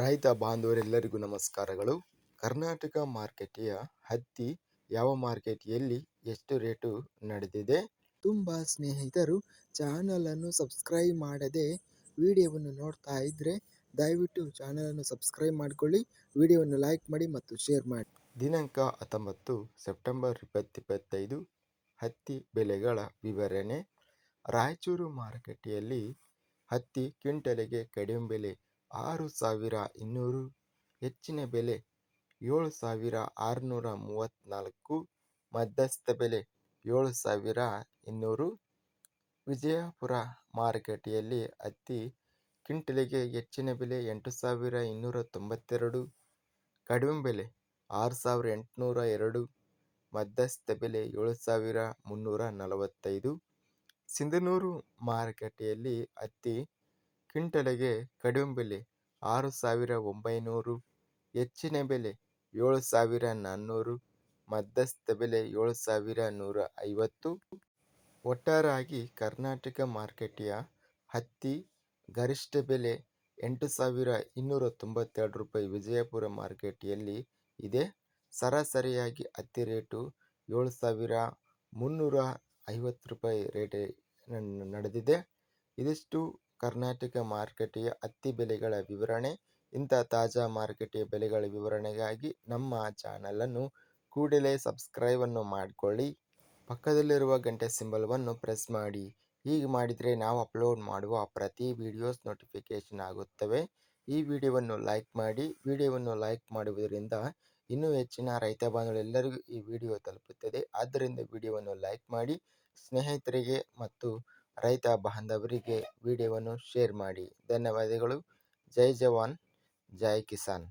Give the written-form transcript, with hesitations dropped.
ರೈತ ಬಾಂಧವರೆಲ್ಲರಿಗೂ ನಮಸ್ಕಾರಗಳು. ಕರ್ನಾಟಕ ಮಾರುಕಟ್ಟೆಯ ಹತ್ತಿ ಯಾವ ಮಾರುಕಟ್ಟೆಯಲ್ಲಿ ಎಷ್ಟು ರೇಟು ನಡೆದಿದೆ? ತುಂಬ ಸ್ನೇಹಿತರು ಚಾನಲನ್ನು ಸಬ್ಸ್ಕ್ರೈಬ್ ಮಾಡದೆ ವಿಡಿಯೋವನ್ನು ನೋಡ್ತಾ ಇದ್ದರೆ ದಯವಿಟ್ಟು ಚಾನಲನ್ನು ಸಬ್ಸ್ಕ್ರೈಬ್ ಮಾಡಿಕೊಳ್ಳಿ, ವಿಡಿಯೋವನ್ನು ಲೈಕ್ ಮಾಡಿ ಮತ್ತು ಶೇರ್ ಮಾಡಿ. ದಿನಾಂಕ 19 ಸೆಪ್ಟೆಂಬರ್ 2025 ಹತ್ತಿ ಬೆಲೆಗಳ ವಿವರಣೆ. ರಾಯಚೂರು ಮಾರುಕಟ್ಟೆಯಲ್ಲಿ ಹತ್ತಿ ಕ್ವಿಂಟಲಿಗೆ ಕಡಿಮೆ ಬೆಲೆ 6,200, ಹೆಚ್ಚಿನ ಬೆಲೆ 7,634, ಮಧ್ಯಸ್ಥ ಬೆಲೆ 7,200. ವಿಜಯಪುರ ಮಾರುಕಟ್ಟೆಯಲ್ಲಿ ಹತ್ತಿ ಕ್ವಿಂಟಲಿಗೆ ಹೆಚ್ಚಿನ ಬೆಲೆ 8,292, ಕಡಿಮೆ ಬೆಲೆ 6,802, ಮಧ್ಯಸ್ಥ ಬೆಲೆ 7,345. ಸಿಂಧನೂರು ಮಾರುಕಟ್ಟೆಯಲ್ಲಿ ಹತ್ತಿ ಕ್ವಿಂಟಲಿಗೆ ಕಡಿಮೆ ಬೆಲೆ 6,900, ಹೆಚ್ಚಿನ ಬೆಲೆ 7,400, ಮಧ್ಯಸ್ಥ ಬೆಲೆ 7,150. ಒಟ್ಟಾರೆಯಾಗಿ ಕರ್ನಾಟಕ ಮಾರುಕಟ್ಟೆಯ ಹತ್ತಿ ಗರಿಷ್ಠ ಬೆಲೆ 8,292 ರೂಪಾಯಿ ವಿಜಯಪುರ ಮಾರುಕಟ್ಟೆಯಲ್ಲಿ ಇದೆ. ಸರಾಸರಿಯಾಗಿ ಹತ್ತಿ ರೇಟು 7,350 ರೂಪಾಯಿ ರೇಟ್ ನಡೆದಿದೆ. ಇದಿಷ್ಟು ಕರ್ನಾಟಕ ಮಾರುಕಟ್ಟೆಯ ಹತ್ತಿ ಬೆಲೆಗಳ ವಿವರಣೆ. ಇಂಥ ತಾಜಾ ಮಾರುಕಟ್ಟೆಯ ಬೆಲೆಗಳ ವಿವರಣೆಗಾಗಿ ನಮ್ಮ ಚಾನಲನ್ನು ಕೂಡಲೇ ಸಬ್ಸ್ಕ್ರೈಬನ್ನು ಮಾಡಿಕೊಳ್ಳಿ. ಪಕ್ಕದಲ್ಲಿರುವ ಗಂಟೆ ಸಿಂಬಲ್ವನ್ನು ಪ್ರೆಸ್ ಮಾಡಿ. ಹೀಗೆ ಮಾಡಿದರೆ ನಾವು ಅಪ್ಲೋಡ್ ಮಾಡುವ ಪ್ರತಿ ವಿಡಿಯೋಸ್ ನೋಟಿಫಿಕೇಶನ್ ಆಗುತ್ತವೆ. ಈ ವಿಡಿಯೋವನ್ನು ಲೈಕ್ ಮಾಡಿ. ವಿಡಿಯೋವನ್ನು ಲೈಕ್ ಮಾಡುವುದರಿಂದ ಇನ್ನೂ ಹೆಚ್ಚಿನ ರೈತ ಬಾಂಧವರೆಲ್ಲರಿಗೂ ಈ ವಿಡಿಯೋ ತಲುಪುತ್ತದೆ. ಆದ್ದರಿಂದ ವಿಡಿಯೋವನ್ನು ಲೈಕ್ ಮಾಡಿ, ಸ್ನೇಹಿತರಿಗೆ ಮತ್ತು ರೈತ ಬಾಂಧವರಿಗೆ ವಿಡಿಯೋವನ್ನು ಶೇರ್ ಮಾಡಿ. ಧನ್ಯವಾದಗಳು. ಜೈ ಜವಾನ್, ಜೈ ಕಿಸಾನ್.